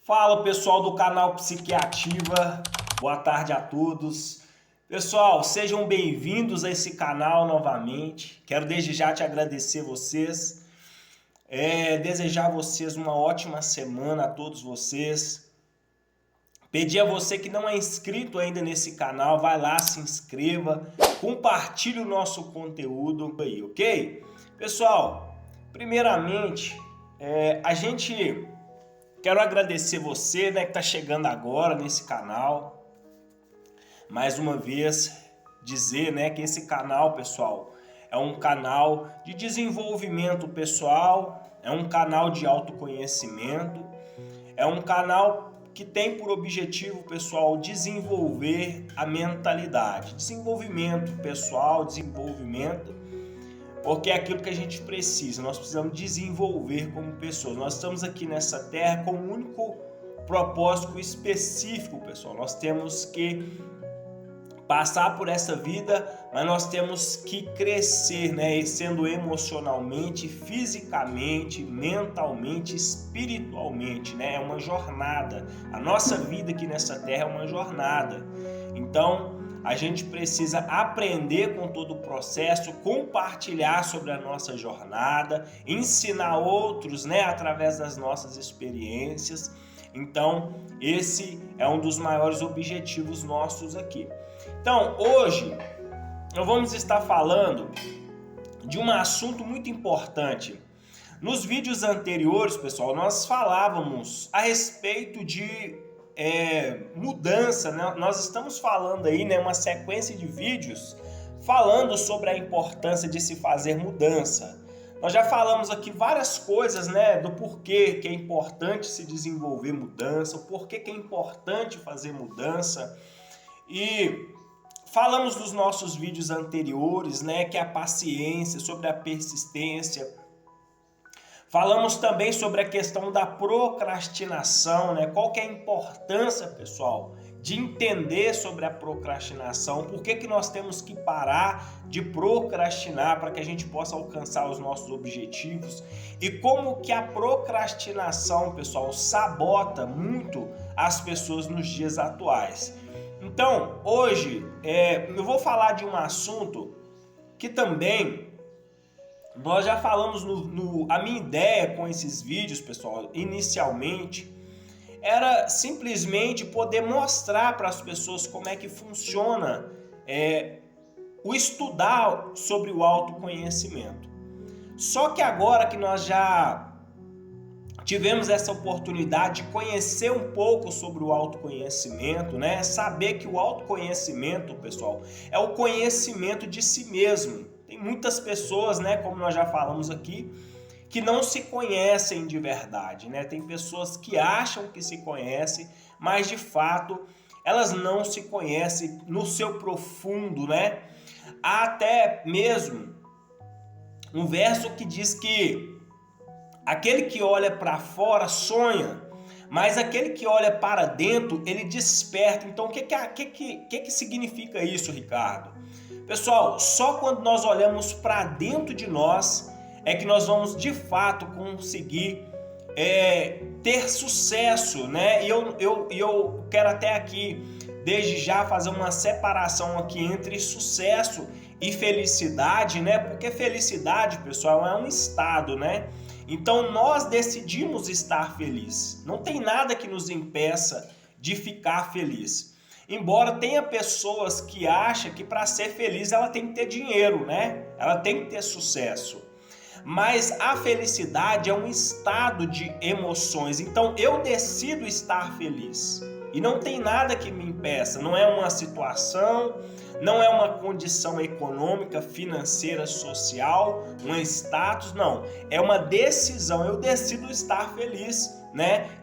Fala pessoal do canal Psiquiativa, boa tarde a todos. Pessoal, sejam bem-vindos a esse canal novamente. Quero desde já te agradecer vocês, desejar a vocês uma ótima semana a todos vocês. Pedir a você que não é inscrito ainda nesse canal, vai lá, se inscreva, compartilhe o nosso conteúdo aí, ok? Pessoal, primeiramente, quero agradecer você, que está chegando agora nesse canal. Mais uma vez, dizer, que esse canal, pessoal, é um canal de desenvolvimento pessoal, é um canal de autoconhecimento, é um canal que tem por objetivo, pessoal, desenvolver a mentalidade. Desenvolvimento pessoal, porque é aquilo que a gente precisa, nós precisamos desenvolver como pessoas. Nós estamos aqui nessa terra com um único propósito específico, pessoal. Nós temos que passar por essa vida, mas nós temos que crescer, sendo emocionalmente, fisicamente, mentalmente, espiritualmente, É uma jornada. A nossa vida aqui nessa terra é uma jornada. Então, a gente precisa aprender com todo o processo, compartilhar sobre a nossa jornada, ensinar outros, através das nossas experiências. Então, esse é um dos maiores objetivos nossos aqui. Então, hoje, nós vamos estar falando de um assunto muito importante. Nos vídeos anteriores, pessoal, nós falávamos a respeito de mudança, Nós estamos falando aí, uma sequência de vídeos falando sobre a importância de se fazer mudança. Nós já falamos aqui várias coisas, do porquê que é importante se desenvolver mudança, o porquê que é importante fazer mudança. E falamos nos nossos vídeos anteriores, que é a paciência, sobre a persistência. Falamos também sobre a questão da procrastinação, Qual que é a importância, pessoal, de entender sobre a procrastinação, por que nós temos que parar de procrastinar para que a gente possa alcançar os nossos objetivos e como que a procrastinação, pessoal, sabota muito as pessoas nos dias atuais. Então, hoje, eu vou falar de um assunto que também nós já falamos a minha ideia com esses vídeos, pessoal, inicialmente, era simplesmente poder mostrar para as pessoas como é que funciona o estudar sobre o autoconhecimento. Só que agora que nós já tivemos essa oportunidade de conhecer um pouco sobre o autoconhecimento, saber que o autoconhecimento, pessoal, é o conhecimento de si mesmo. Tem muitas pessoas, como nós já falamos aqui, que não se conhecem de verdade, Tem pessoas que acham que se conhecem, mas de fato elas não se conhecem no seu profundo, Há até mesmo um verso que diz que aquele que olha para fora sonha, mas aquele que olha para dentro, ele desperta. Então, o que significa isso, Ricardo? Pessoal, só quando nós olhamos para dentro de nós é que nós vamos de fato conseguir ter sucesso, E eu quero até aqui, desde já, fazer uma separação aqui entre sucesso e felicidade, Porque felicidade, pessoal, é um estado, Então nós decidimos estar felizes. Não tem nada que nos impeça de ficar feliz. Embora tenha pessoas que acham que para ser feliz ela tem que ter dinheiro, Ela tem que ter sucesso. Mas a felicidade é um estado de emoções. Então eu decido estar feliz. E não tem nada que me impeça. Não é uma situação, não é uma condição econômica, financeira, social, um status, não. É uma decisão. Eu decido estar feliz,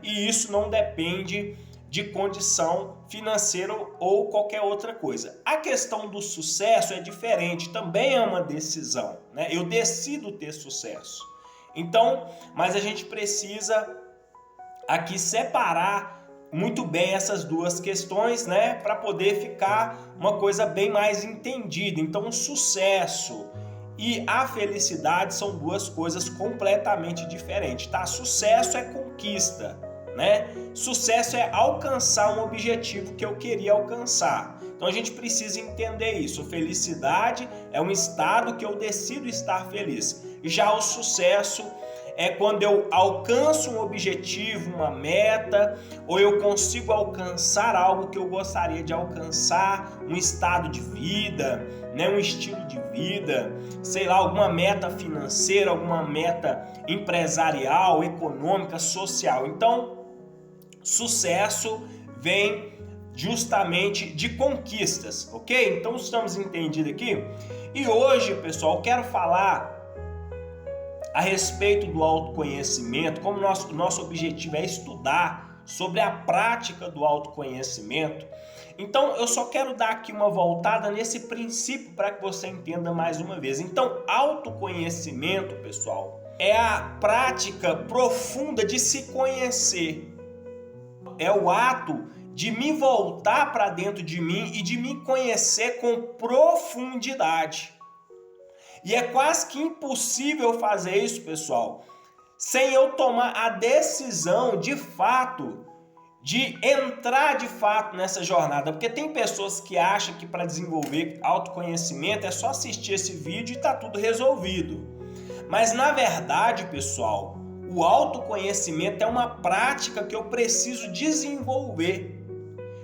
E isso não depende de condição financeira ou qualquer outra coisa. A questão do sucesso é diferente, também é uma decisão, Eu decido ter sucesso. Então, mas a gente precisa aqui separar muito bem essas duas questões, para poder ficar uma coisa bem mais entendida. Então, o sucesso e a felicidade são duas coisas completamente diferentes, tá? Sucesso é conquista, né? Sucesso é alcançar um objetivo que eu queria alcançar. Então a gente precisa entender isso. Felicidade é um estado que eu decido estar feliz. Já o sucesso é quando eu alcanço um objetivo, uma meta, ou eu consigo alcançar algo que eu gostaria de alcançar, um estado de vida, né, um estilo de vida, sei lá, alguma meta financeira, alguma meta empresarial, econômica, social. Então, sucesso vem justamente de conquistas, ok? Então estamos entendidos aqui? E hoje, pessoal, eu quero falar a respeito do autoconhecimento, como nosso objetivo é estudar sobre a prática do autoconhecimento. Então eu só quero dar aqui uma voltada nesse princípio para que você entenda mais uma vez. Então, autoconhecimento, pessoal, é a prática profunda de se conhecer. É o ato de me voltar para dentro de mim e de me conhecer com profundidade. E é quase que impossível fazer isso, pessoal, sem eu tomar a decisão de fato, de entrar de fato nessa jornada. Porque tem pessoas que acham que para desenvolver autoconhecimento é só assistir esse vídeo e está tudo resolvido. Mas na verdade, pessoal, o autoconhecimento é uma prática que eu preciso desenvolver.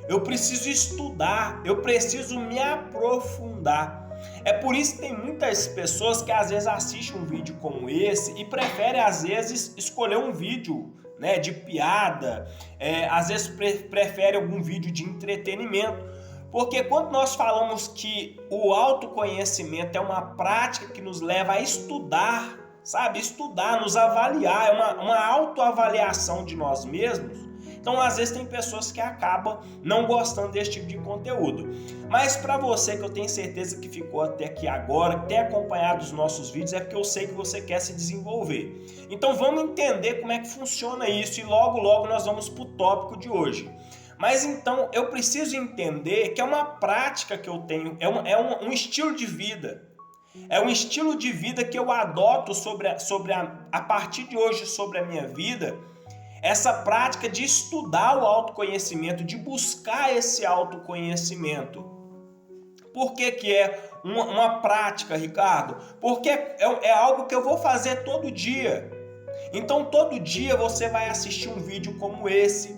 Eu preciso estudar, eu preciso me aprofundar. É por isso que tem muitas pessoas que às vezes assistem um vídeo como esse e preferem às vezes escolher um vídeo, né, de piada, às vezes prefere algum vídeo de entretenimento. Porque quando nós falamos que o autoconhecimento é uma prática que nos leva a estudar, sabe? Estudar, nos avaliar, é uma autoavaliação de nós mesmos. Então, às vezes, tem pessoas que acabam não gostando desse tipo de conteúdo. Mas para você, que eu tenho certeza que ficou até aqui agora, que tem acompanhado os nossos vídeos, é porque eu sei que você quer se desenvolver. Então, vamos entender como é que funciona isso e logo nós vamos para o tópico de hoje. Mas então, eu preciso entender que é uma prática que eu tenho, um estilo de vida. É um estilo de vida que eu adoto a partir de hoje sobre a minha vida. Essa prática de estudar o autoconhecimento, de buscar esse autoconhecimento. Por que que é uma prática, Ricardo? Porque é algo que eu vou fazer todo dia. Então todo dia você vai assistir um vídeo como esse.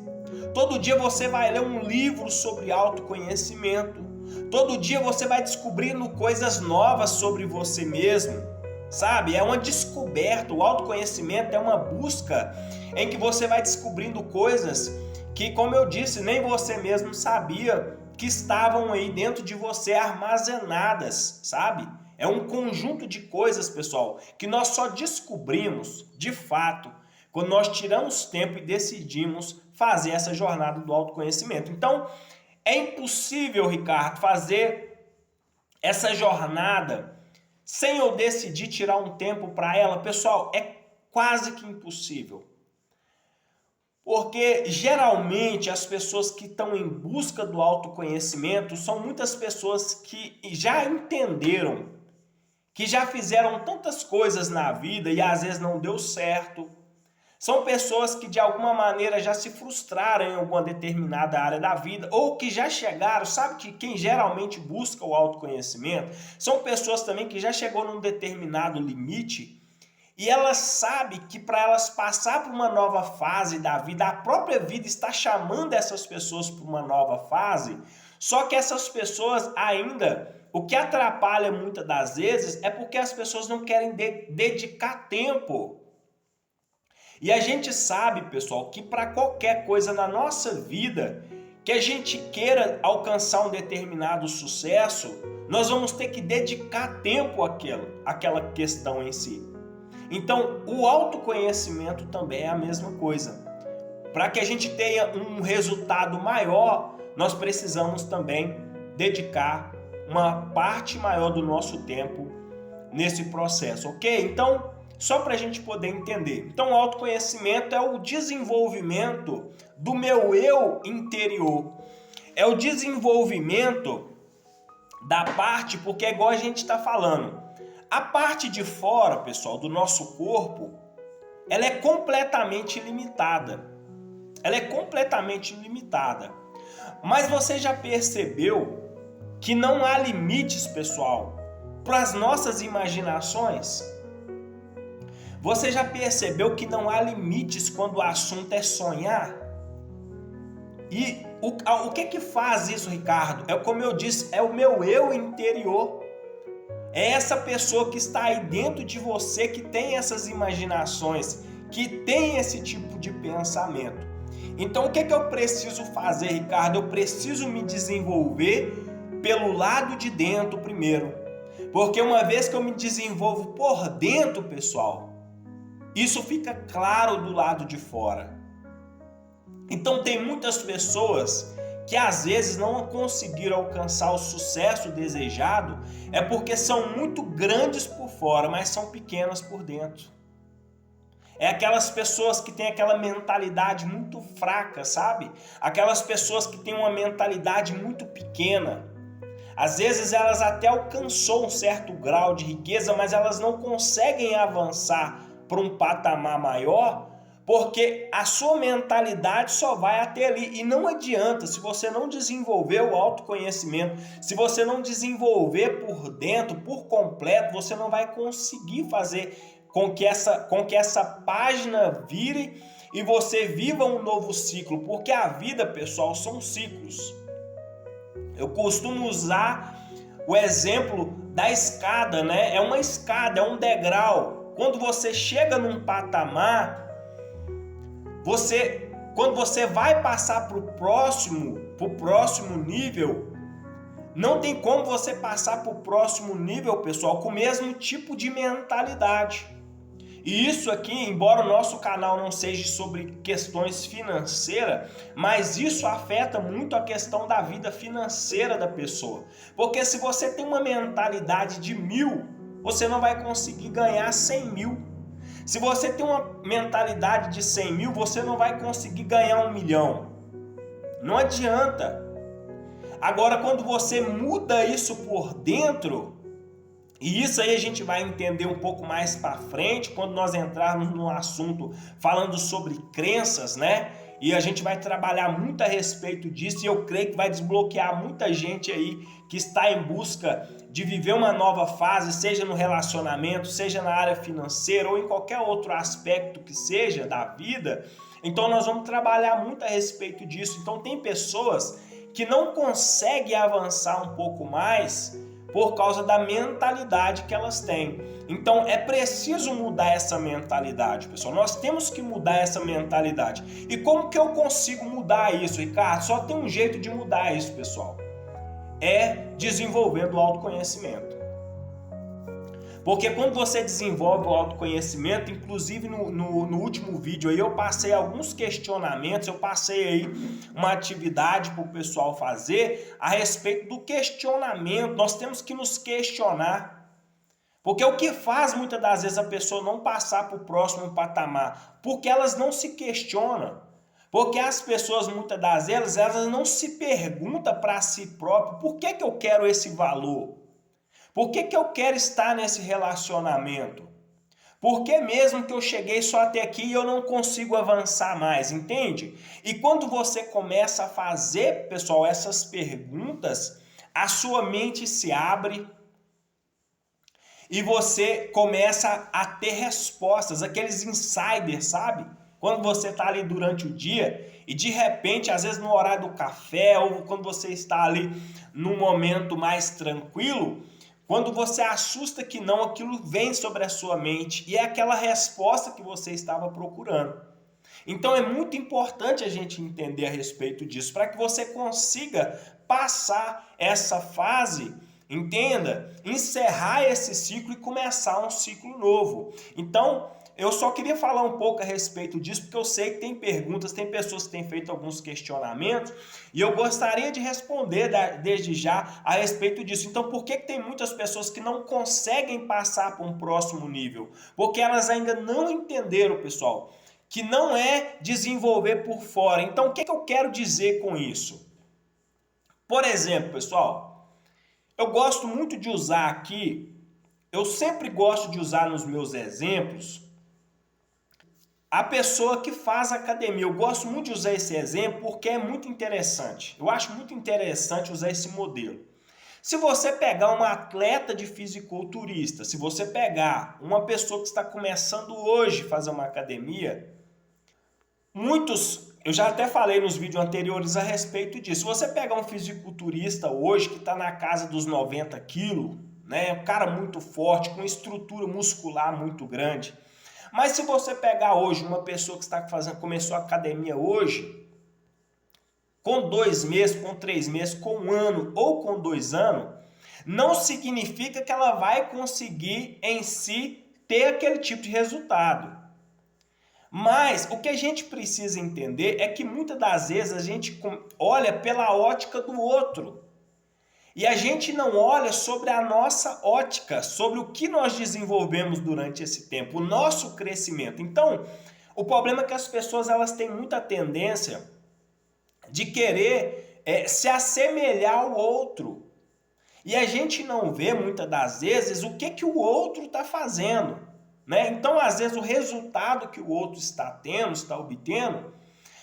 Todo dia você vai ler um livro sobre autoconhecimento. Todo dia você vai descobrindo coisas novas sobre você mesmo. Sabe? É uma descoberta. O autoconhecimento é uma busca em que você vai descobrindo coisas que, como eu disse, nem você mesmo sabia que estavam aí dentro de você armazenadas, sabe? É um conjunto de coisas, pessoal, que nós só descobrimos, de fato, quando nós tiramos tempo e decidimos fazer essa jornada do autoconhecimento. Então, é impossível, Ricardo, fazer essa jornada sem eu decidir tirar um tempo para ela. Pessoal, é quase que impossível. Porque geralmente as pessoas que estão em busca do autoconhecimento são muitas pessoas que já entenderam, que já fizeram tantas coisas na vida e às vezes não deu certo. São pessoas que de alguma maneira já se frustraram em alguma determinada área da vida ou que já chegaram, sabe que quem geralmente busca o autoconhecimento são pessoas também que já chegou num determinado limite e elas sabem que para elas passar por uma nova fase da vida, a própria vida está chamando essas pessoas para uma nova fase, só que essas pessoas ainda, o que atrapalha muitas das vezes é porque as pessoas não querem dedicar tempo. E a gente sabe, pessoal, que para qualquer coisa na nossa vida que a gente queira alcançar um determinado sucesso, nós vamos ter que dedicar tempo àquela questão em si. Então, o autoconhecimento também é a mesma coisa. Para que a gente tenha um resultado maior, nós precisamos também dedicar uma parte maior do nosso tempo nesse processo, ok? Então, só para a gente poder entender. Então, o autoconhecimento é o desenvolvimento do meu eu interior. É o desenvolvimento da parte, porque é igual a gente está falando. A parte de fora, pessoal, do nosso corpo, ela é completamente limitada. ela é completamente ilimitada. Mas você já percebeu que não há limites, pessoal, para as nossas imaginações? Você já percebeu que não há limites quando o assunto é sonhar? E o que faz isso, Ricardo? É como eu disse, é o meu eu interior. É essa pessoa que está aí dentro de você que tem essas imaginações, que tem esse tipo de pensamento. Então o que eu preciso fazer, Ricardo? Eu preciso me desenvolver pelo lado de dentro primeiro. Porque uma vez que eu me desenvolvo por dentro, pessoal, isso fica claro do lado de fora. Então tem muitas pessoas que às vezes não conseguiram alcançar o sucesso desejado, é porque são muito grandes por fora, mas são pequenas por dentro. É aquelas pessoas que têm aquela mentalidade muito fraca, sabe? Aquelas pessoas que têm uma mentalidade muito pequena. Às vezes elas até alcançou um certo grau de riqueza, mas elas não conseguem avançar para um patamar maior, porque a sua mentalidade só vai até ali. E não adianta, se você não desenvolver o autoconhecimento, se você não desenvolver por dentro, por completo, você não vai conseguir fazer com que essa página vire e você viva um novo ciclo. Porque a vida, pessoal, são ciclos. Eu costumo usar o exemplo da escada, né? É uma escada, é um degrau. Quando você chega num patamar, quando você vai passar para o próximo nível, não tem como você passar para o próximo nível, pessoal, com o mesmo tipo de mentalidade. E isso aqui, embora o nosso canal não seja sobre questões financeiras, mas isso afeta muito a questão da vida financeira da pessoa. Porque se você tem uma mentalidade de 1.000, você não vai conseguir ganhar 100.000. Se você tem uma mentalidade de 100.000, você não vai conseguir ganhar 1.000.000. Não adianta. Agora, quando você muda isso por dentro, e isso aí a gente vai entender um pouco mais para frente, quando nós entrarmos no assunto falando sobre crenças, né? E a gente vai trabalhar muito a respeito disso, e eu creio que vai desbloquear muita gente aí que está em busca de viver uma nova fase, seja no relacionamento, seja na área financeira ou em qualquer outro aspecto que seja da vida. Então nós vamos trabalhar muito a respeito disso. Então tem pessoas que não conseguem avançar um pouco mais por causa da mentalidade que elas têm. Então é preciso mudar essa mentalidade, pessoal. Nós temos que mudar essa mentalidade. E como que eu consigo mudar isso, Ricardo? Só tem um jeito de mudar isso, pessoal. É desenvolvendo o autoconhecimento. Porque quando você desenvolve o autoconhecimento, inclusive no último vídeo aí eu passei alguns questionamentos, eu passei aí uma atividade para o pessoal fazer a respeito do questionamento. Nós temos que nos questionar. Porque o que faz muitas das vezes a pessoa não passar para o próximo patamar? Porque elas não se questionam. Porque as pessoas muitas das vezes elas não se perguntam para si próprias por que eu quero esse valor? Por que eu quero estar nesse relacionamento? Por que mesmo que eu cheguei só até aqui e eu não consigo avançar mais, entende? E quando você começa a fazer, pessoal, essas perguntas, a sua mente se abre e você começa a ter respostas, aqueles insiders, sabe? Quando você está ali durante o dia e de repente, às vezes no horário do café ou quando você está ali num momento mais tranquilo, quando você assusta que não, aquilo vem sobre a sua mente e é aquela resposta que você estava procurando. Então é muito importante a gente entender a respeito disso, para que você consiga passar essa fase, entenda, encerrar esse ciclo e começar um ciclo novo. Então, eu só queria falar um pouco a respeito disso, porque eu sei que tem perguntas, tem pessoas que têm feito alguns questionamentos, e eu gostaria de responder desde já a respeito disso. Então, por que tem muitas pessoas que não conseguem passar para um próximo nível? Porque elas ainda não entenderam, pessoal, que não é desenvolver por fora. Então, o que eu quero dizer com isso? Por exemplo, pessoal, eu gosto muito de usar aqui, eu sempre gosto de usar nos meus exemplos, a pessoa que faz academia. Eu gosto muito de usar esse exemplo porque é muito interessante. Eu acho muito interessante usar esse modelo. Se você pegar uma atleta de fisiculturista, se você pegar uma pessoa que está começando hoje a fazer uma academia, eu já até falei nos vídeos anteriores a respeito disso. Se você pegar um fisiculturista hoje que está na casa dos 90 quilos, né, um cara muito forte, com estrutura muscular muito grande, mas se você pegar hoje uma pessoa que começou a academia hoje, com 2 meses, com 3 meses, com 1 ano ou com 2 anos, não significa que ela vai conseguir em si ter aquele tipo de resultado. Mas o que a gente precisa entender é que muitas das vezes a gente olha pela ótica do outro. E a gente não olha sobre a nossa ótica, sobre o que nós desenvolvemos durante esse tempo, o nosso crescimento. Então, o problema é que as pessoas elas têm muita tendência de querer se assemelhar ao outro. E a gente não vê muitas das vezes o que o outro está fazendo, né? Então, às vezes, o resultado que o outro está tendo, está obtendo,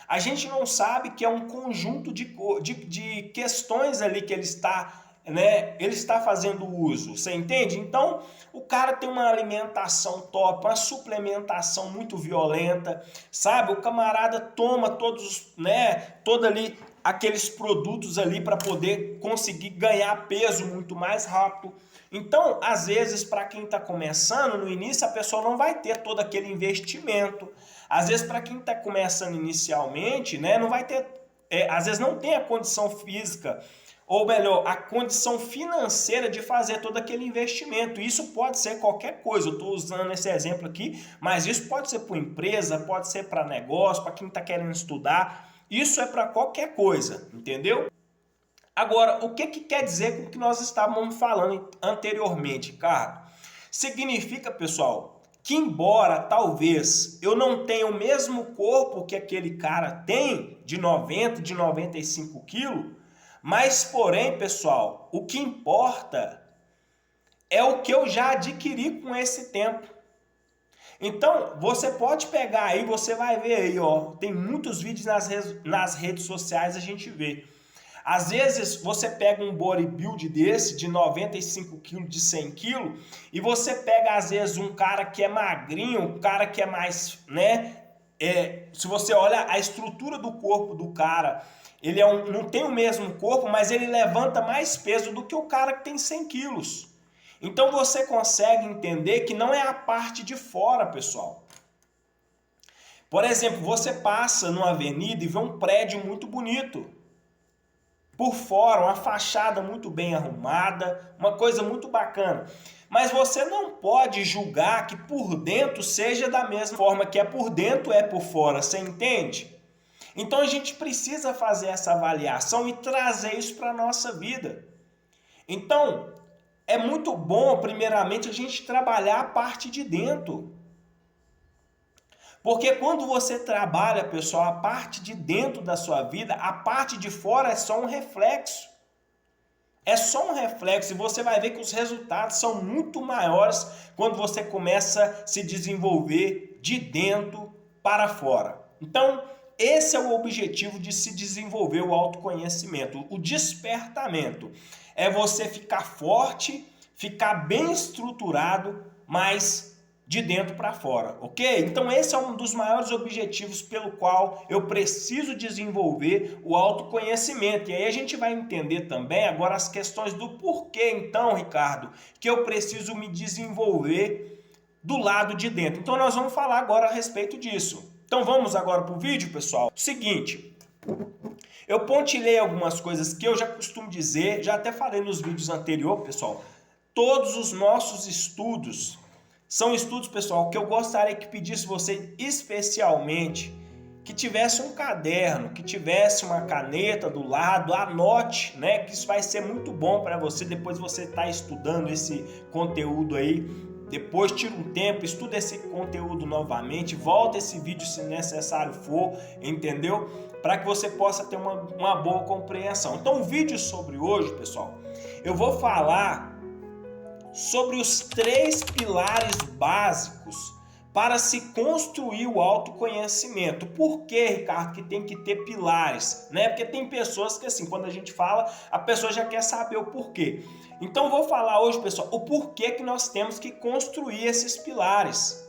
a gente não sabe que é um conjunto de questões ali que ele está, né, ele está fazendo uso, você entende? Então, o cara tem uma alimentação top, uma suplementação muito violenta, sabe? O camarada toma todo ali aqueles produtos ali para poder conseguir ganhar peso muito mais rápido. Então, às vezes, para quem está começando, no início a pessoa não vai ter todo aquele investimento. Às vezes, para quem está começando inicialmente, né, não vai ter, às vezes não tem a condição física, ou melhor, a condição financeira de fazer todo aquele investimento. Isso pode ser qualquer coisa, eu estou usando esse exemplo aqui, mas isso pode ser para empresa, pode ser para negócio, para quem está querendo estudar, isso é para qualquer coisa, entendeu? Agora, o que quer dizer com o que nós estávamos falando anteriormente, cara? Significa, pessoal, que embora talvez eu não tenha o mesmo corpo que aquele cara tem, de 90, de 95 quilos, mas porém, pessoal, o que importa é o que eu já adquiri com esse tempo. Então, você pode pegar aí, você vai ver aí, ó, tem muitos vídeos nas redes sociais a gente vê. Às vezes você pega um bodybuild desse de 95 kg, de 100 kg, e você pega às vezes um cara que é magrinho, um cara que é mais, né? Se você olha a estrutura do corpo do cara, ele não tem o mesmo corpo, mas ele levanta mais peso do que o cara que tem 100 quilos. Então você consegue entender que não é a parte de fora, pessoal. Por exemplo, você passa numa avenida e vê um prédio muito bonito. Por fora, uma fachada muito bem arrumada, uma coisa muito bacana. Mas você não pode julgar que por dentro seja da mesma forma que é por dentro, é por fora, você entende? Então a gente precisa fazer essa avaliação e trazer isso para a nossa vida. Então, é muito bom, primeiramente, a gente trabalhar a parte de dentro. Porque quando você trabalha, pessoal, a parte de dentro da sua vida, a parte de fora é só um reflexo. É só um reflexo e você vai ver que os resultados são muito maiores quando você começa a se desenvolver de dentro para fora. Então, esse é o objetivo de se desenvolver o autoconhecimento, o despertamento. É você ficar forte, ficar bem estruturado, mas de dentro para fora, ok? Então esse é um dos maiores objetivos pelo qual eu preciso desenvolver o autoconhecimento. E aí a gente vai entender também agora as questões do porquê, então, Ricardo, que eu preciso me desenvolver do lado de dentro. Então nós vamos falar agora a respeito disso. Então vamos agora para o vídeo, pessoal. Seguinte, eu pontilhei algumas coisas que eu já costumo dizer, já até falei nos vídeos anteriores, pessoal. Todos os nossos estudos são estudos, pessoal, que eu gostaria que pedisse você especialmente que tivesse um caderno, que tivesse uma caneta do lado, anote, né? Que isso vai ser muito bom para você, depois você tá estudando esse conteúdo aí, depois tira um tempo, estuda esse conteúdo novamente, volta esse vídeo se necessário for, entendeu? Para que você possa ter uma boa compreensão. Então o vídeo sobre hoje, pessoal, eu vou falar sobre os 3 pilares básicos para se construir o autoconhecimento. Por que, Ricardo, que tem que ter pilares? Né? Porque tem pessoas que, assim, quando a gente fala, a pessoa já quer saber o porquê. Então, eu vou falar hoje, pessoal, o porquê que nós temos que construir esses pilares.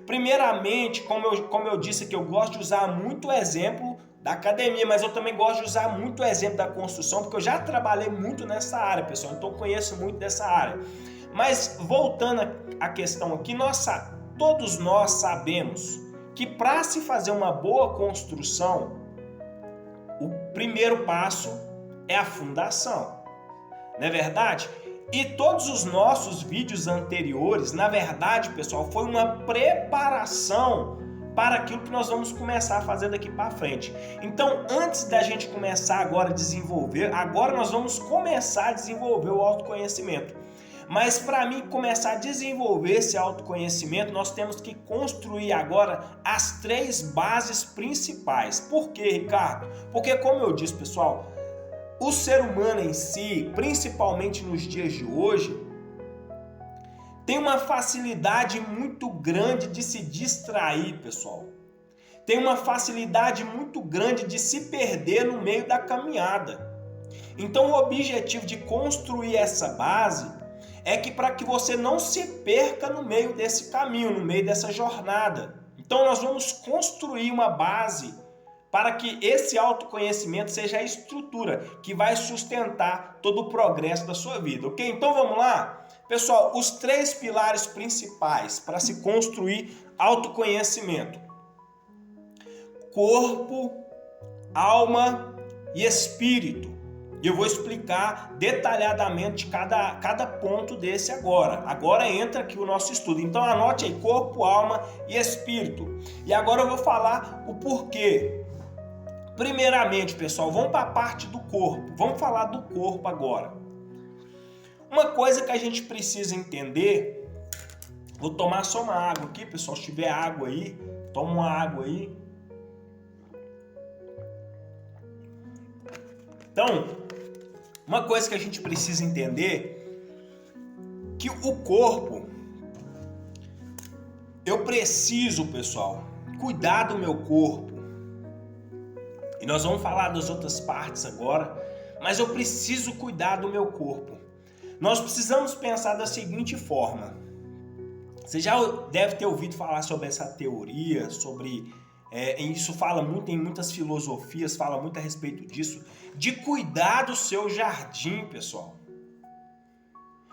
Primeiramente, como eu disse que eu gosto de usar muito o exemplo da academia, mas eu também gosto de usar muito o exemplo da construção, porque eu já trabalhei muito nessa área, pessoal, então eu conheço muito dessa área. Mas, voltando à questão aqui, todos nós sabemos que para se fazer uma boa construção, o primeiro passo é a fundação, não é verdade? E todos os nossos vídeos anteriores, na verdade, pessoal, foi uma preparação para aquilo que nós vamos começar a fazer daqui para frente. Então, antes da gente começar agora a desenvolver, agora nós vamos começar a desenvolver o autoconhecimento. Mas para mim começar a desenvolver esse autoconhecimento, nós temos que construir agora as 3 bases principais. Por quê, Ricardo? Porque, como eu disse, pessoal, o ser humano em si, principalmente nos dias de hoje, tem uma facilidade muito grande de se distrair, pessoal. Tem uma facilidade muito grande de se perder no meio da caminhada. Então, o objetivo de construir essa base é que para que você não se perca no meio desse caminho, no meio dessa jornada. Então nós vamos construir uma base para que esse autoconhecimento seja a estrutura que vai sustentar todo o progresso da sua vida, ok? Então vamos lá? Pessoal, os 3 pilares principais para se construir autoconhecimento: corpo, alma e espírito. E eu vou explicar detalhadamente cada ponto desse agora. Agora entra aqui o nosso estudo. Então anote aí: corpo, alma e espírito. E agora eu vou falar o porquê. Primeiramente, pessoal, vamos para a parte do corpo. Vamos falar do corpo agora. Uma coisa que a gente precisa entender... Vou tomar só uma água aqui, pessoal. Se tiver água aí, toma uma água aí. Então... uma coisa que a gente precisa entender, que o corpo, eu preciso, pessoal, cuidar do meu corpo. E nós vamos falar das outras partes agora, mas eu preciso cuidar do meu corpo. Nós precisamos pensar da seguinte forma. Você já deve ter ouvido falar sobre essa teoria, sobre... isso fala muito em muitas filosofias, fala muito a respeito disso, de cuidar do seu jardim, pessoal.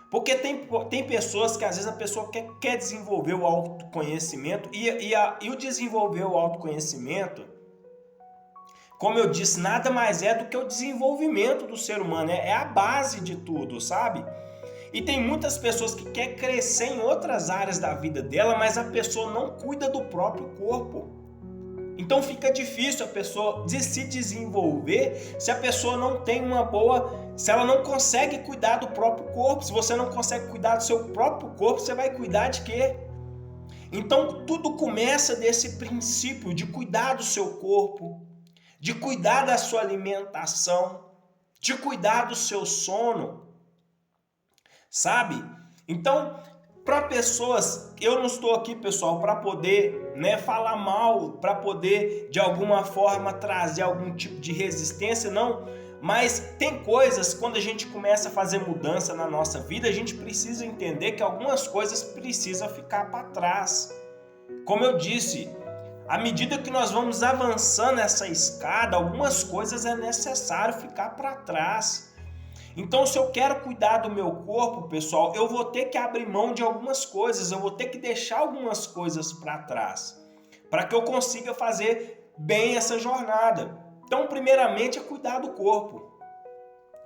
Porque tem pessoas que às vezes a pessoa quer desenvolver o autoconhecimento e o desenvolver o autoconhecimento, como eu disse, nada mais é do que o desenvolvimento do ser humano, é a base de tudo, sabe? E tem muitas pessoas que querem crescer em outras áreas da vida dela, mas a pessoa não cuida do próprio corpo. Então fica difícil a pessoa se desenvolver se a pessoa não tem se ela não consegue cuidar do próprio corpo. Se você não consegue cuidar do seu próprio corpo, você vai cuidar de quê? Então tudo começa desse princípio de cuidar do seu corpo, de cuidar da sua alimentação, de cuidar do seu sono, sabe? Então, para pessoas, eu não estou aqui, pessoal, para poder falar mal, para poder de alguma forma trazer algum tipo de resistência, não. Mas tem coisas, quando a gente começa a fazer mudança na nossa vida, a gente precisa entender que algumas coisas precisam ficar para trás. Como eu disse, à medida que nós vamos avançando essa escada, algumas coisas é necessário ficar para trás. Então, se eu quero cuidar do meu corpo, pessoal, eu vou ter que abrir mão de algumas coisas, eu vou ter que deixar algumas coisas para trás, para que eu consiga fazer bem essa jornada. Então, primeiramente, é cuidar do corpo.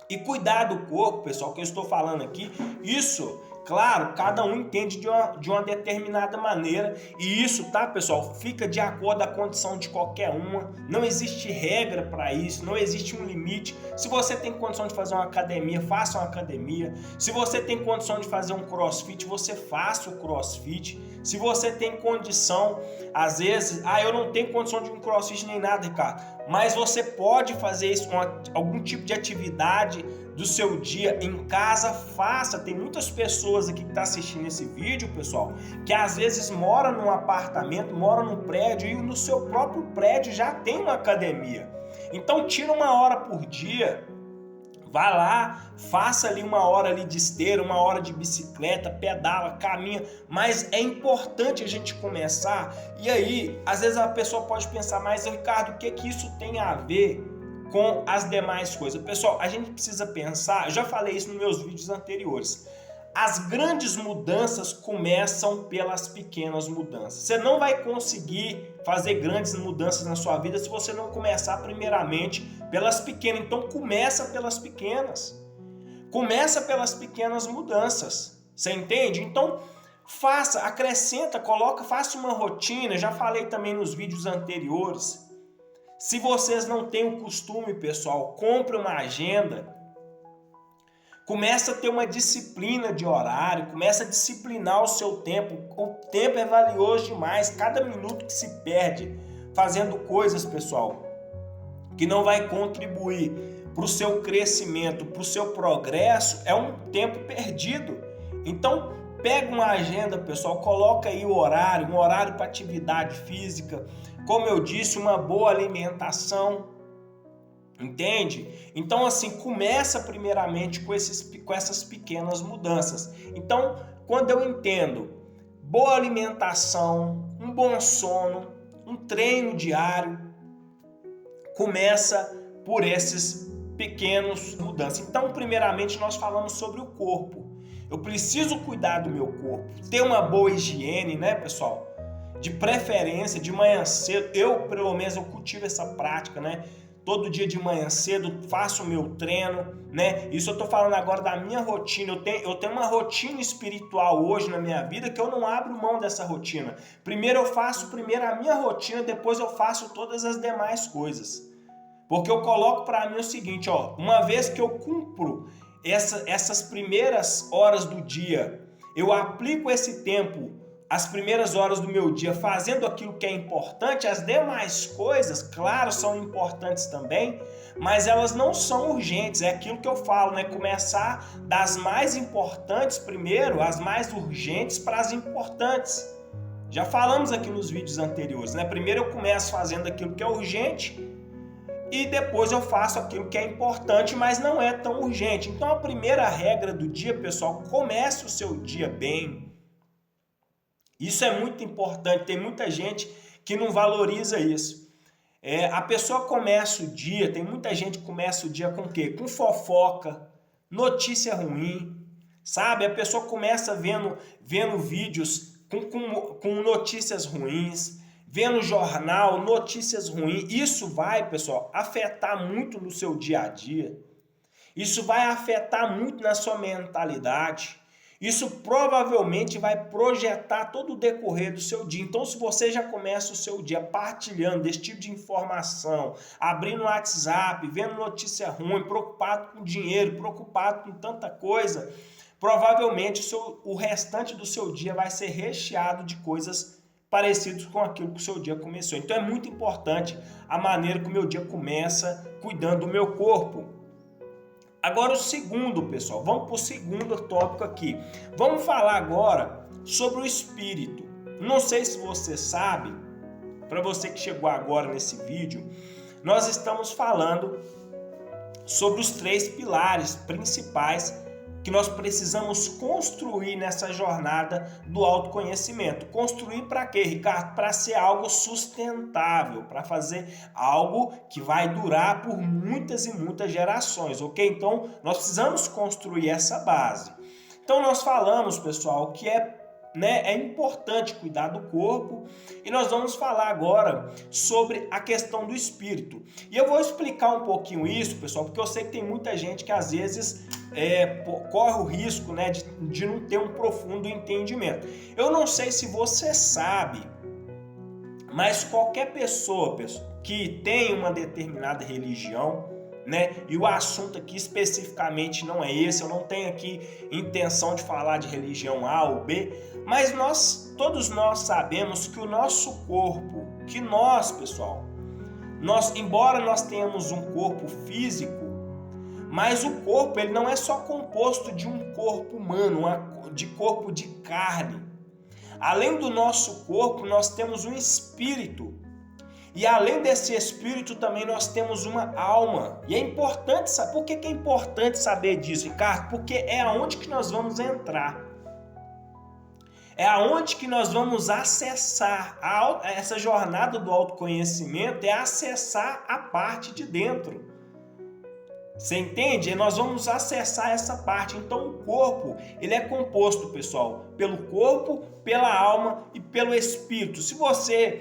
E cuidar do corpo, pessoal, que eu estou falando aqui, isso, claro, cada um entende de uma determinada maneira. E isso, tá, pessoal, fica de acordo com a condição de qualquer uma. Não existe regra para isso, não existe um limite. Se você tem condição de fazer uma academia, faça uma academia. Se você tem condição de fazer um crossfit, você faça o crossfit. Se você tem condição, às vezes, eu não tenho condição de um crossfit nem nada, Ricardo, mas você pode fazer isso com algum tipo de atividade do seu dia em casa, faça. Tem muitas pessoas aqui que estão assistindo esse vídeo, pessoal, que às vezes mora num apartamento, mora num prédio e no seu próprio prédio já tem uma academia. Então tira uma hora por dia, vá lá, faça ali uma hora ali de esteira, uma hora de bicicleta, pedala, caminha, mas é importante a gente começar. E aí, às vezes a pessoa pode pensar, mas Ricardo, o que isso tem a ver com as demais coisas? Pessoal, a gente precisa pensar, eu já falei isso nos meus vídeos anteriores, as grandes mudanças começam pelas pequenas mudanças. Você não vai conseguir fazer grandes mudanças na sua vida se você não começar primeiramente pelas pequenas. Então começa pelas pequenas. Começa pelas pequenas mudanças. Você entende? Então faça, acrescenta, faça uma rotina. Já falei também nos vídeos anteriores. Se vocês não têm o costume, pessoal, compre uma agenda. Começa a ter uma disciplina de horário, começa a disciplinar o seu tempo. O tempo é valioso demais. Cada minuto que se perde fazendo coisas, pessoal, que não vai contribuir para o seu crescimento, para o seu progresso, é um tempo perdido. Então, pega uma agenda, pessoal, coloca aí o horário, um horário para atividade física. Como eu disse, uma boa alimentação. Entende? Então, assim, começa primeiramente com essas pequenas mudanças. Então, quando eu entendo boa alimentação, um bom sono, um treino diário, começa por esses pequenos mudanças. Então, primeiramente, nós falamos sobre o corpo. Eu preciso cuidar do meu corpo, ter uma boa higiene, né, pessoal? De preferência, de manhã cedo, pelo menos, eu cultivo essa prática, né? Todo dia de manhã cedo faço o meu treino, né? Isso eu tô falando agora da minha rotina. Eu tenho uma rotina espiritual hoje na minha vida que eu não abro mão dessa rotina. Primeiro eu faço a minha rotina, depois eu faço todas as demais coisas. Porque eu coloco para mim o seguinte, ó, uma vez que eu cumpro essas primeiras horas do dia, eu aplico esse tempo, as primeiras horas do meu dia fazendo aquilo que é importante, as demais coisas, claro, são importantes também, mas elas não são urgentes. É aquilo que eu falo, né? Começar das mais importantes primeiro, as mais urgentes para as importantes. Já falamos aqui nos vídeos anteriores, né? Primeiro eu começo fazendo aquilo que é urgente e depois eu faço aquilo que é importante, mas não é tão urgente. Então a primeira regra do dia, pessoal, comece o seu dia bem. Isso é muito importante, tem muita gente que não valoriza isso. A pessoa começa o dia, tem muita gente que começa o dia com o quê? Com fofoca, notícia ruim, sabe? A pessoa começa vendo vídeos com notícias ruins, vendo jornal, notícias ruins. Isso vai, pessoal, afetar muito no seu dia a dia. Isso vai afetar muito na sua mentalidade. Isso provavelmente vai projetar todo o decorrer do seu dia. Então, se você já começa o seu dia partilhando desse tipo de informação, abrindo o WhatsApp, vendo notícia ruim, preocupado com dinheiro, preocupado com tanta coisa, provavelmente o restante do seu dia vai ser recheado de coisas parecidas com aquilo que o seu dia começou. Então, é muito importante a maneira que o meu dia começa, cuidando do meu corpo. Agora o segundo, pessoal, vamos para o segundo tópico aqui. Vamos falar agora sobre o espírito. Não sei se você sabe, para você que chegou agora nesse vídeo, nós estamos falando sobre os 3 pilares principais que nós precisamos construir nessa jornada do autoconhecimento. Construir para quê, Ricardo? Para ser algo sustentável, para fazer algo que vai durar por muitas e muitas gerações, ok? Então, nós precisamos construir essa base. Então, nós falamos, pessoal, que é importante cuidar do corpo e nós vamos falar agora sobre a questão do espírito. E eu vou explicar um pouquinho isso, pessoal, porque eu sei que tem muita gente que às vezes corre o risco, né, de não ter um profundo entendimento. Eu não sei se você sabe, mas qualquer pessoa que tem uma determinada religião, né? E o assunto aqui especificamente não é esse, eu não tenho aqui intenção de falar de religião A ou B, mas todos nós sabemos que o nosso corpo, pessoal, embora nós tenhamos um corpo físico, mas o corpo ele não é só composto de um corpo humano, de corpo de carne. Além do nosso corpo, nós temos um espírito. E além desse espírito, também nós temos uma alma. E é importante saber. Por que é importante saber disso, Ricardo? Porque é aonde que nós vamos entrar. É aonde que nós vamos acessar. Essa jornada do autoconhecimento é acessar a parte de dentro. Você entende? Nós vamos acessar essa parte. Então o corpo, ele é composto, pessoal, pelo corpo, pela alma e pelo espírito. Se você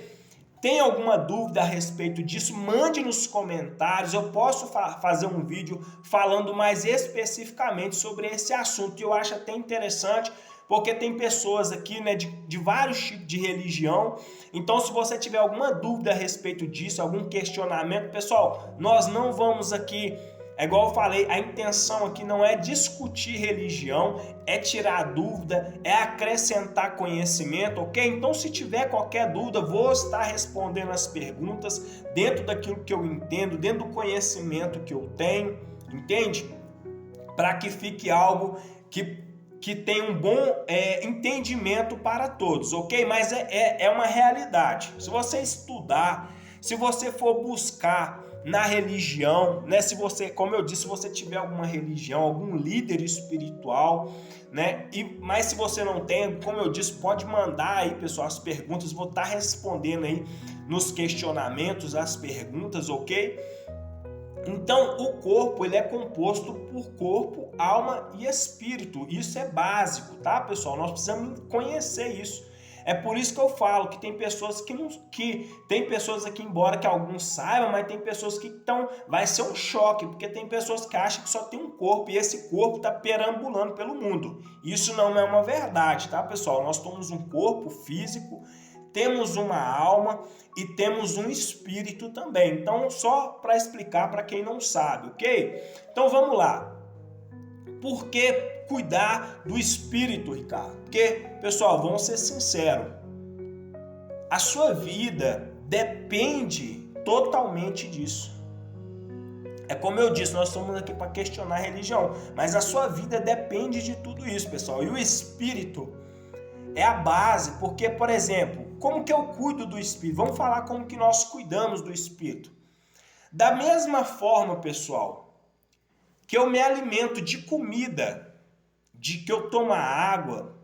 tem alguma dúvida a respeito disso, mande nos comentários. Eu posso fazer um vídeo falando mais especificamente sobre esse assunto. Eu acho até interessante, porque tem pessoas aqui, né, de vários tipos de religião. Então, se você tiver alguma dúvida a respeito disso, algum questionamento, pessoal, nós não vamos aqui... É igual eu falei, a intenção aqui não é discutir religião, é tirar dúvida, é acrescentar conhecimento, ok? Então, se tiver qualquer dúvida, vou estar respondendo as perguntas dentro daquilo que eu entendo, dentro do conhecimento que eu tenho, entende? Para que fique algo que tenha um bom entendimento para todos, ok? Mas é uma realidade. Se você estudar, se você for buscar na religião, né? Se você, como eu disse, se você tiver alguma religião, algum líder espiritual, né? Mas se você não tem, como eu disse, pode mandar aí, pessoal, as perguntas, vou estar respondendo aí nos questionamentos as perguntas, ok? Então, o corpo, ele é composto por corpo, alma e espírito. Isso é básico, tá, pessoal? Nós precisamos conhecer isso. É por isso que eu falo que tem pessoas tem pessoas aqui, embora que alguns saibam, mas tem pessoas que vai ser um choque, porque tem pessoas que acham que só tem um corpo e esse corpo está perambulando pelo mundo. Isso não é uma verdade, tá, pessoal? Nós temos um corpo físico, temos uma alma e temos um espírito também. Então, só para explicar para quem não sabe, ok? Então, vamos lá. Por que cuidar do espírito, Ricardo? Porque, pessoal, vamos ser sinceros, a sua vida depende totalmente disso. É como eu disse, nós estamos aqui para questionar a religião, mas a sua vida depende de tudo isso, pessoal. E o espírito é a base, porque, por exemplo, como que eu cuido do espírito? Vamos falar como que nós cuidamos do espírito. Da mesma forma, pessoal, que eu me alimento de comida, de que eu tomo água,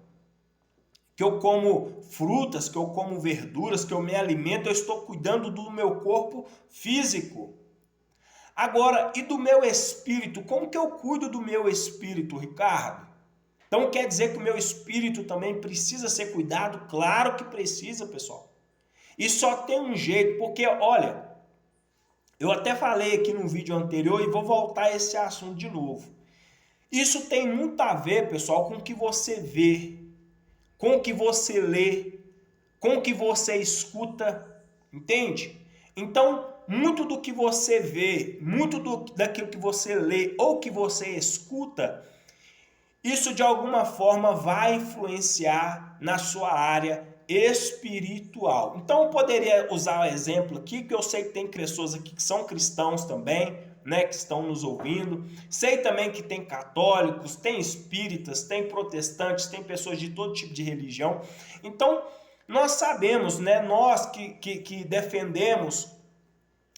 que eu como frutas, que eu como verduras, que eu me alimento, eu estou cuidando do meu corpo físico. Agora, e do meu espírito? Como que eu cuido do meu espírito, Ricardo? Então quer dizer que o meu espírito também precisa ser cuidado? Claro que precisa, pessoal. E só tem um jeito, porque, olha, eu até falei aqui no vídeo anterior e vou voltar a esse assunto de novo. Isso tem muito a ver, pessoal, com o que você vê, com o que você lê, com o que você escuta, entende? Então, muito do que você vê, daquilo que você lê ou que você escuta, isso de alguma forma vai influenciar na sua área espiritual. Então eu poderia usar o exemplo aqui, que eu sei que tem pessoas aqui que são cristãos também, né, que estão nos ouvindo. Sei também que tem católicos, tem espíritas, tem protestantes, tem pessoas de todo tipo de religião. Então nós sabemos, né, nós que defendemos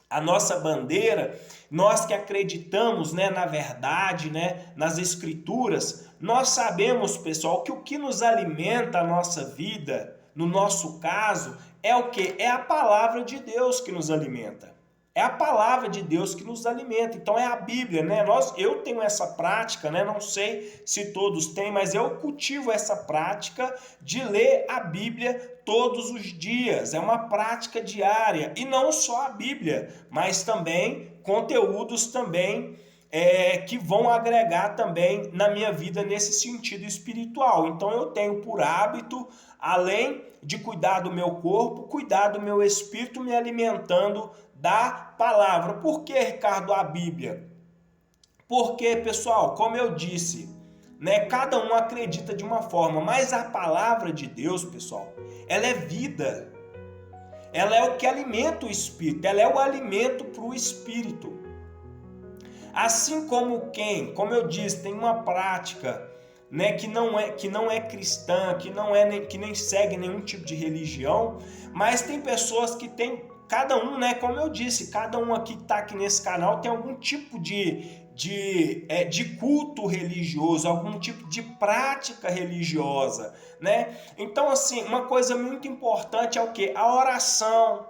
a nossa bandeira, nós que acreditamos, né, na verdade, né, nas escrituras, nós sabemos, pessoal, que o que nos alimenta a nossa vida, no nosso caso, é o quê? É a palavra de Deus que nos alimenta. É a palavra de Deus que nos alimenta. Então é a Bíblia, né? Eu tenho essa prática, né? Não sei se todos têm, mas eu cultivo essa prática de ler a Bíblia todos os dias. É uma prática diária. E não só a Bíblia, mas também conteúdos também que vão agregar também na minha vida nesse sentido espiritual. Então eu tenho por hábito, além de cuidar do meu corpo, cuidar do meu espírito, me alimentando da palavra. Por que, Ricardo, a Bíblia? Porque, pessoal, como eu disse, né, cada um acredita de uma forma, mas a palavra de Deus, pessoal, ela é vida. Ela é o que alimenta o espírito, ela é o alimento para o espírito. Assim como como eu disse, tem uma prática, né, que não é cristã, que nem segue nenhum tipo de religião, mas tem pessoas que têm, cada um, né, como eu disse, cada um aqui que está aqui nesse canal tem algum tipo de culto religioso, algum tipo de prática religiosa, né? Então, assim, uma coisa muito importante é o quê? A oração.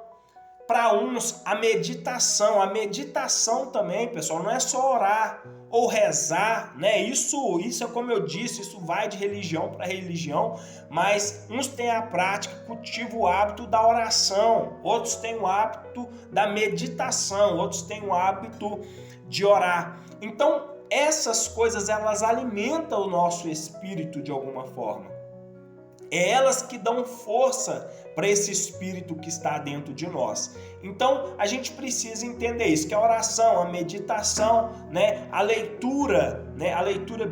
Para uns, a meditação. A meditação também, pessoal, não é só orar ou rezar, né? Isso é como eu disse, isso vai de religião para religião, mas uns têm a prática, cultivam o hábito da oração, outros têm o hábito da meditação, outros têm o hábito de orar. Então, essas coisas, elas alimentam o nosso espírito de alguma forma. É elas que dão força para esse espírito que está dentro de nós. Então, a gente precisa entender isso, que a oração, a meditação, né, a leitura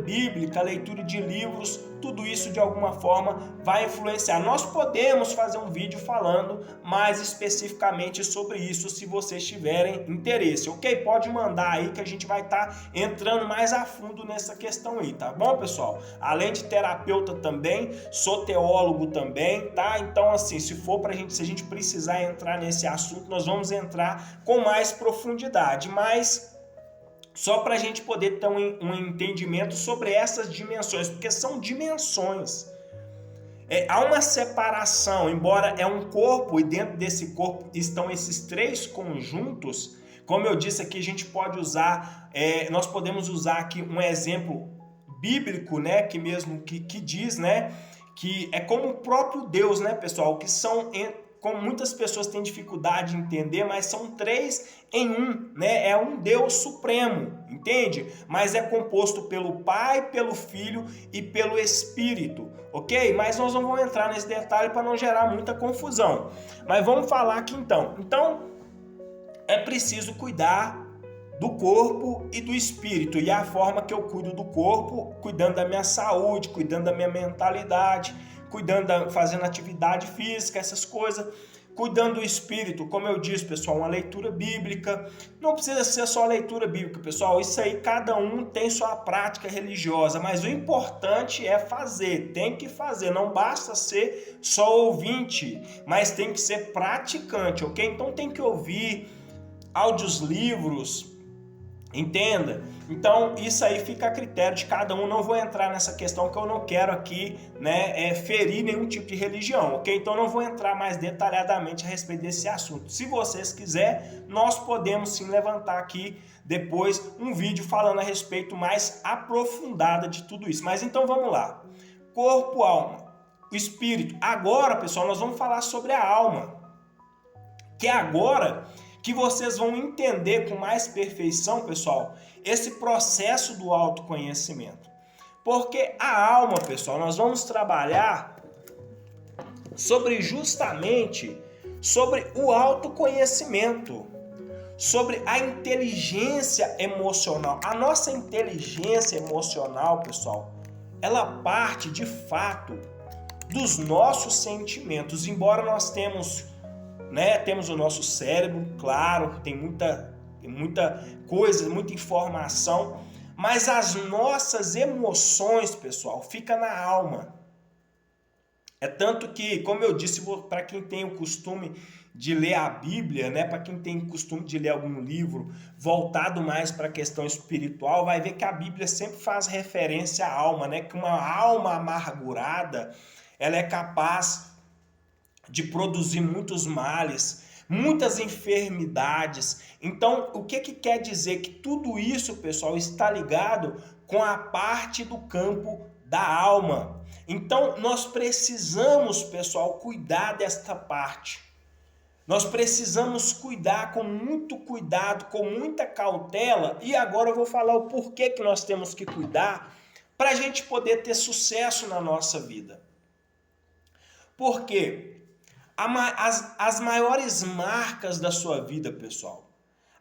bíblica, a leitura de livros, tudo isso de alguma forma vai influenciar. Nós podemos fazer um vídeo falando mais especificamente sobre isso, se vocês tiverem interesse, ok? Pode mandar aí que a gente vai estar entrando mais a fundo nessa questão aí, tá bom, pessoal? Além de terapeuta também, sou teólogo também, tá? Então, assim, se a gente precisar entrar nesse assunto, nós vamos entrar com mais profundidade, mas só para a gente poder ter um entendimento sobre essas dimensões, porque são dimensões. Há uma separação, embora é um corpo e dentro desse corpo estão esses três conjuntos. Como eu disse aqui, a gente pode usar, nós podemos usar aqui um exemplo bíblico, né, que diz, né, que é como o próprio Deus, né, pessoal, que são, como muitas pessoas têm dificuldade de entender, mas são três em um, né? É um Deus supremo, entende? Mas é composto pelo Pai, pelo Filho e pelo Espírito, ok? Mas nós não vamos entrar nesse detalhe para não gerar muita confusão. Mas vamos falar aqui então. Então, é preciso cuidar do corpo e do espírito, e a forma que eu cuido do corpo, cuidando da minha saúde, cuidando da minha mentalidade, fazendo atividade física, essas coisas, cuidando do espírito, como eu disse, pessoal, uma leitura bíblica. Não precisa ser só leitura bíblica, pessoal, isso aí cada um tem sua prática religiosa, mas o importante é fazer, tem que fazer, não basta ser só ouvinte, mas tem que ser praticante, ok? Então tem que ouvir áudios, livros, entenda? Então isso aí fica a critério de cada um. Não vou entrar nessa questão que eu não quero aqui, né, ferir nenhum tipo de religião, ok? Então não vou entrar mais detalhadamente a respeito desse assunto. Se vocês quiserem, nós podemos sim levantar aqui depois um vídeo falando a respeito mais aprofundado de tudo isso. Mas então vamos lá. Corpo, alma, o espírito. Agora, pessoal, nós vamos falar sobre a alma. Que é agora que vocês vão entender com mais perfeição, pessoal, esse processo do autoconhecimento. Porque a alma, pessoal, nós vamos trabalhar justamente sobre o autoconhecimento, sobre a inteligência emocional. A nossa inteligência emocional, pessoal, ela parte de fato dos nossos sentimentos, embora nós temos o nosso cérebro, claro, tem muita coisa, muita informação, mas as nossas emoções, pessoal, ficam na alma. É tanto que, como eu disse, para quem tem o costume de ler a Bíblia, né, para quem tem o costume de ler algum livro voltado mais para a questão espiritual, vai ver que a Bíblia sempre faz referência à alma, né, que uma alma amargurada, ela é capaz de produzir muitos males, muitas enfermidades. Então, o que quer dizer? Que tudo isso, pessoal, está ligado com a parte do campo da alma. Então, nós precisamos, pessoal, cuidar desta parte. Nós precisamos cuidar com muito cuidado, com muita cautela. E agora eu vou falar o porquê que nós temos que cuidar para a gente poder ter sucesso na nossa vida. Por quê? As maiores marcas da sua vida, pessoal,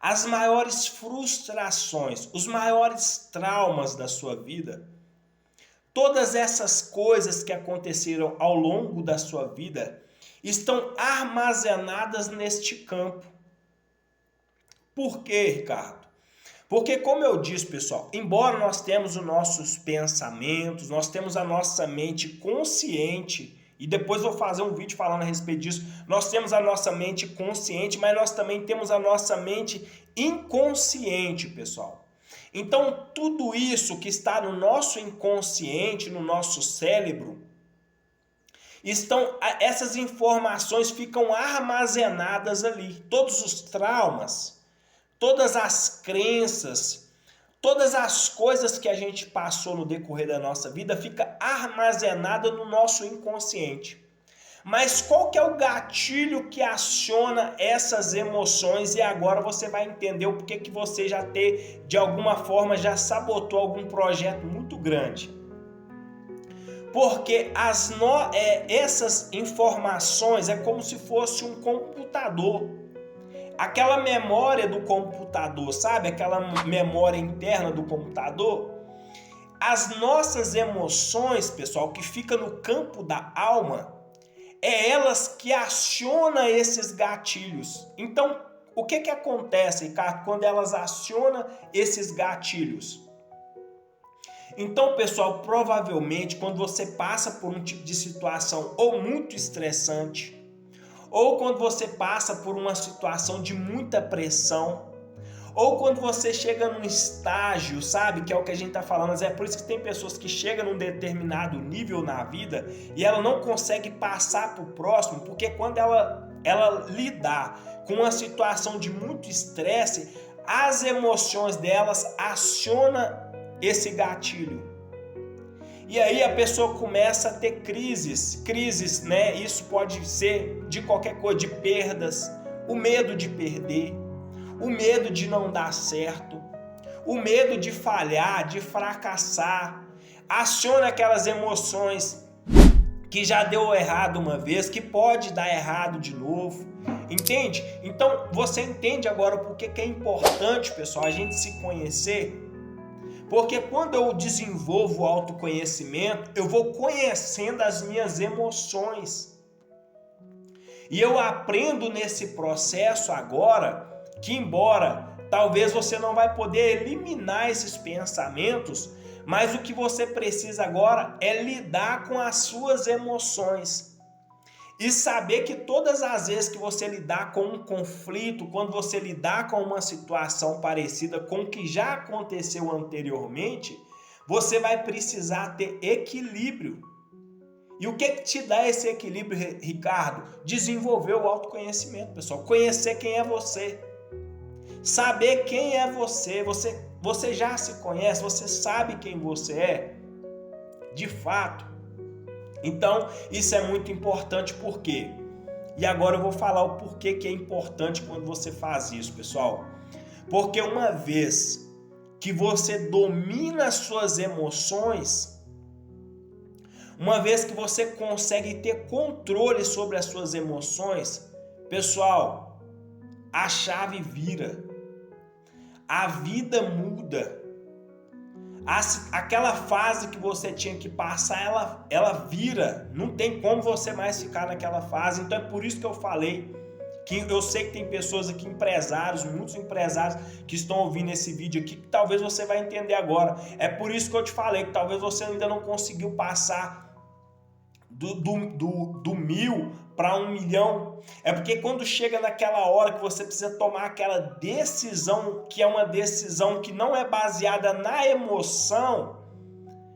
as maiores frustrações, os maiores traumas da sua vida, todas essas coisas que aconteceram ao longo da sua vida estão armazenadas neste campo. Por quê, Ricardo? Porque, como eu disse, pessoal, embora nós temos os nossos pensamentos, nós temos a nossa mente consciente, e depois vou fazer um vídeo falando a respeito disso, nós temos a nossa mente consciente, mas nós também temos a nossa mente inconsciente, pessoal. Então, tudo isso que está no nosso inconsciente, no nosso cérebro, essas informações ficam armazenadas ali. Todos os traumas, todas as crenças, todas as coisas que a gente passou no decorrer da nossa vida fica armazenada no nosso inconsciente. Mas qual que é o gatilho que aciona essas emoções? E agora você vai entender o porquê que você já de alguma forma, já sabotou algum projeto muito grande. Porque essas informações é como se fosse um computador. Aquela memória do computador, sabe? Aquela memória interna do computador. As nossas emoções, pessoal, que fica no campo da alma, é elas que acionam esses gatilhos. Então, o que acontece, Ricardo, quando elas acionam esses gatilhos? Então, pessoal, provavelmente, quando você passa por um tipo de situação ou muito estressante, ou quando você passa por uma situação de muita pressão, ou quando você chega num estágio, sabe, que é o que a gente está falando, é por isso que tem pessoas que chegam num determinado nível na vida e ela não consegue passar para o próximo, porque quando ela lidar com uma situação de muito estresse, as emoções delas acionam esse gatilho. E aí a pessoa começa a ter crises, né? Isso pode ser de qualquer coisa, de perdas, o medo de perder, o medo de não dar certo, o medo de falhar, de fracassar, aciona aquelas emoções que já deu errado uma vez, que pode dar errado de novo, entende? Então você entende agora por que é importante, pessoal, a gente se conhecer. Porque quando eu desenvolvo o autoconhecimento, eu vou conhecendo as minhas emoções. E eu aprendo nesse processo agora que, embora talvez você não vai poder eliminar esses pensamentos, mas o que você precisa agora é lidar com as suas emoções. E saber que todas as vezes que você lidar com um conflito, quando você lidar com uma situação parecida com o que já aconteceu anteriormente, você vai precisar ter equilíbrio. E o que te dá esse equilíbrio, Ricardo? Desenvolver o autoconhecimento, pessoal. Conhecer quem é você. Saber quem é você. Você já se conhece, você sabe quem você é, de fato. Então, isso é muito importante, por quê? E agora eu vou falar o porquê que é importante quando você faz isso, pessoal. Porque uma vez que você domina as suas emoções, uma vez que você consegue ter controle sobre as suas emoções, pessoal, a chave vira. A vida muda. Aquela fase que você tinha que passar, ela vira. Não tem como você mais ficar naquela fase. Então é por isso que eu falei que eu sei que tem pessoas aqui, empresários, muitos empresários que estão ouvindo esse vídeo aqui, que talvez você vai entender agora. É por isso que eu te falei que talvez você ainda não conseguiu passar do 1000 para 1 milhão. É porque quando chega naquela hora que você precisa tomar aquela decisão, que é uma decisão que não é baseada na emoção,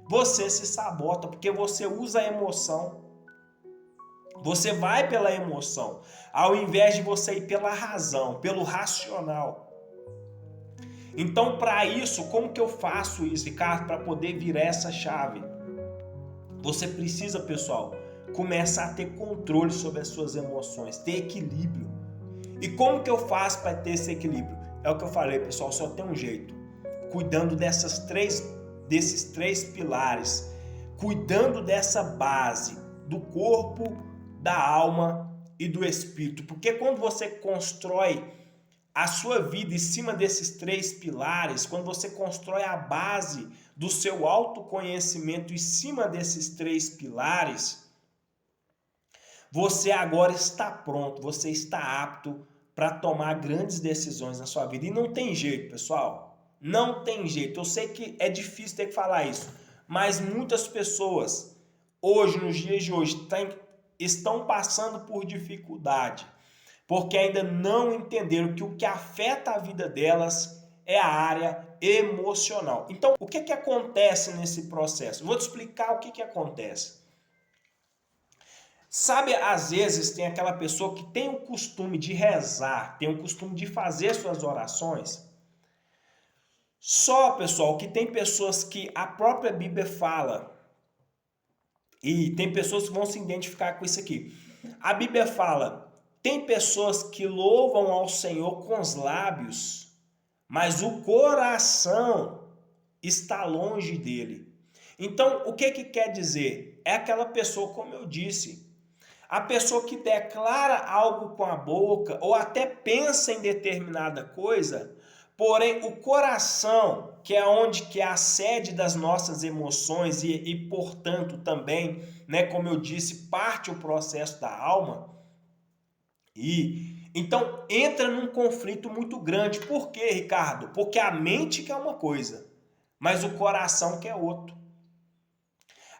você se sabota, porque você usa a emoção. Você vai pela emoção, ao invés de você ir pela razão, pelo racional. Então, para isso, como que eu faço isso, Ricardo, para poder virar essa chave? Você precisa, pessoal, começar a ter controle sobre as suas emoções, ter equilíbrio. E como que eu faço para ter esse equilíbrio? É o que eu falei, pessoal, só tem um jeito. Cuidando desses três pilares, cuidando dessa base do corpo, da alma e do espírito. Porque quando você constrói a sua vida em cima desses 3 pilares, quando você constrói a base do seu autoconhecimento em cima desses 3 pilares, você agora está pronto, você está apto para tomar grandes decisões na sua vida. E não tem jeito, pessoal. Não tem jeito. Eu sei que é difícil ter que falar isso, mas muitas pessoas, hoje, nos dias de hoje, estão passando por dificuldade, porque ainda não entenderam que o que afeta a vida delas é a área emocional. Então, o que acontece nesse processo? Vou te explicar o que acontece. Sabe, às vezes tem aquela pessoa que tem o costume de rezar, tem o costume de fazer suas orações. Só, pessoal, que tem pessoas que a própria Bíblia fala, e tem pessoas que vão se identificar com isso aqui. A Bíblia fala, tem pessoas que louvam ao Senhor com os lábios, mas o coração está longe dele. Então, o que quer dizer? É aquela pessoa, como eu disse, a pessoa que declara algo com a boca ou até pensa em determinada coisa, porém o coração, que é onde que é a sede das nossas emoções e portanto também, né, como eu disse, parte o processo da alma, e então entra num conflito muito grande. Por quê, Ricardo? Porque a mente quer uma coisa, mas o coração quer outro.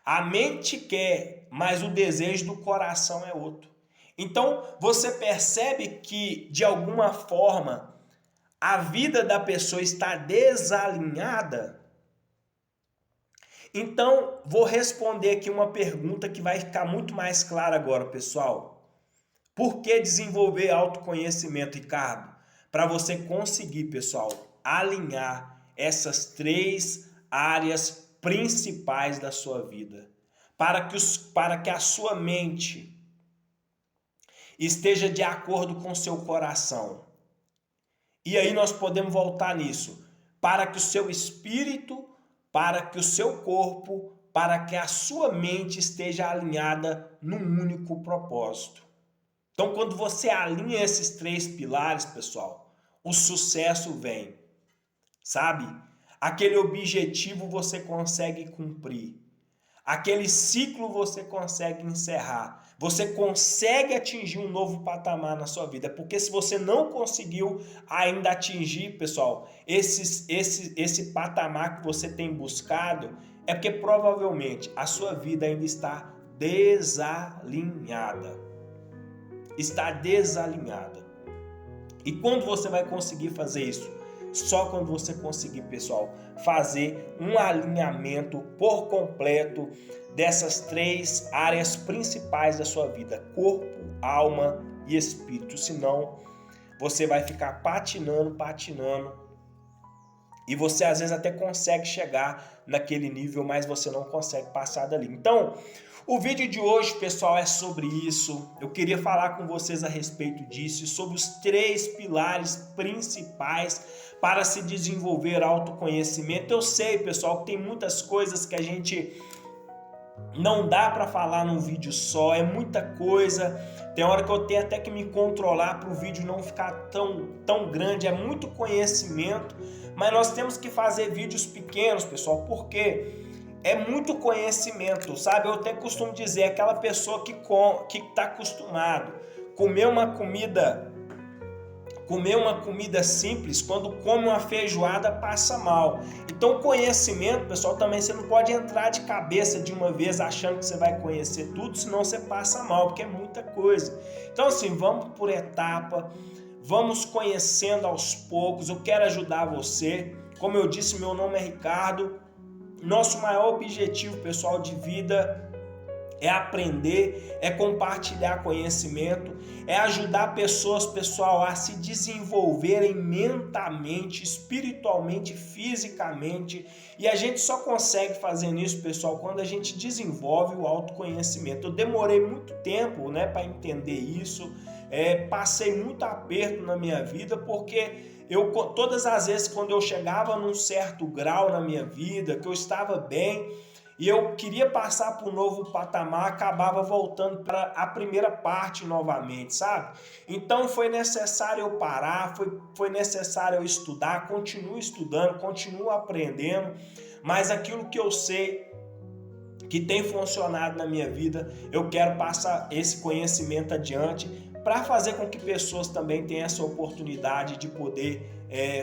A mente quer, mas o desejo do coração é outro. Então, você percebe que, de alguma forma, a vida da pessoa está desalinhada? Então, vou responder aqui uma pergunta que vai ficar muito mais clara agora, pessoal. Por que desenvolver autoconhecimento, Ricardo? Para você conseguir, pessoal, alinhar essas 3 áreas principais da sua vida, para que a sua mente esteja de acordo com o seu coração. E aí nós podemos voltar nisso, para que o seu espírito, para que o seu corpo, para que a sua mente esteja alinhada num único propósito. Então, quando você alinha esses 3 pilares, pessoal, o sucesso vem, sabe? Aquele objetivo você consegue cumprir. Aquele ciclo você consegue encerrar. Você consegue atingir um novo patamar na sua vida. Porque se você não conseguiu ainda atingir, pessoal, esse patamar que você tem buscado, é porque provavelmente a sua vida ainda está desalinhada. Está desalinhada. E quando você vai conseguir fazer isso? Só quando você conseguir, pessoal, fazer um alinhamento por completo dessas 3 áreas principais da sua vida: corpo, alma e espírito. Senão, você vai ficar patinando, e você às vezes até consegue chegar naquele nível, mas você não consegue passar dali. Então, o vídeo de hoje, pessoal, é sobre isso. Eu queria falar com vocês a respeito disso, sobre os 3 pilares principais para se desenvolver autoconhecimento. Eu sei, pessoal, que tem muitas coisas que a gente não dá para falar num vídeo só, é muita coisa. Tem hora que eu tenho até que me controlar para o vídeo não ficar tão grande, é muito conhecimento, mas nós temos que fazer vídeos pequenos, pessoal, porque é muito conhecimento, sabe? Eu até costumo dizer, aquela pessoa que está acostumado a comer uma comida simples, quando come uma feijoada passa mal. Então conhecimento, pessoal, também você não pode entrar de cabeça de uma vez achando que você vai conhecer tudo, senão você passa mal, porque é muita coisa. Então assim, vamos por etapa, vamos conhecendo aos poucos. Eu quero ajudar você. Como eu disse, meu nome é Ricardo. Nosso maior objetivo, pessoal, de vida é aprender, é compartilhar conhecimento, é ajudar pessoas, pessoal, a se desenvolverem mentalmente, espiritualmente, fisicamente. E a gente só consegue fazer isso, pessoal, quando a gente desenvolve o autoconhecimento. Eu demorei muito tempo, né, para entender isso. Passei muito aperto na minha vida, porque todas as vezes quando eu chegava num certo grau na minha vida, que eu estava bem, e eu queria passar para um novo patamar, acabava voltando para a primeira parte novamente, sabe? Então foi necessário eu parar, foi necessário eu estudar, continuo estudando, continuo aprendendo, mas aquilo que eu sei que tem funcionado na minha vida, eu quero passar esse conhecimento adiante para fazer com que pessoas também tenham essa oportunidade de poder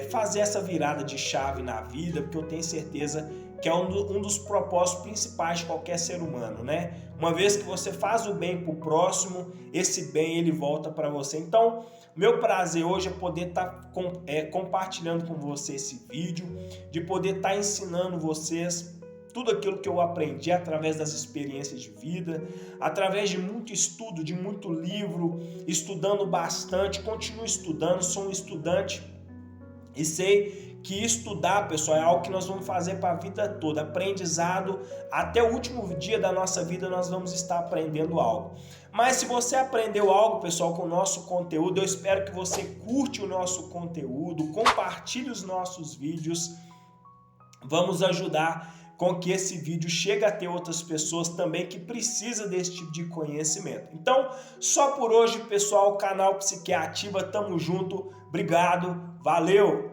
fazer essa virada de chave na vida, porque eu tenho certeza que é um dos propósitos principais de qualquer ser humano, né? Uma vez que você faz o bem para o próximo, esse bem ele volta para você. Então, meu prazer hoje é poder estar compartilhando com você esse vídeo, de poder estar ensinando vocês tudo aquilo que eu aprendi através das experiências de vida, através de muito estudo, de muito livro, estudando bastante, continuo estudando, sou um estudante e sei que estudar, pessoal, é algo que nós vamos fazer para a vida toda. Aprendizado, até o último dia da nossa vida nós vamos estar aprendendo algo. Mas se você aprendeu algo, pessoal, com o nosso conteúdo, eu espero que você curte o nosso conteúdo, compartilhe os nossos vídeos, vamos ajudar com que esse vídeo chegue a ter outras pessoas também que precisam desse tipo de conhecimento. Então, só por hoje, pessoal, o canal Psique Ativa, tamo junto, obrigado, valeu!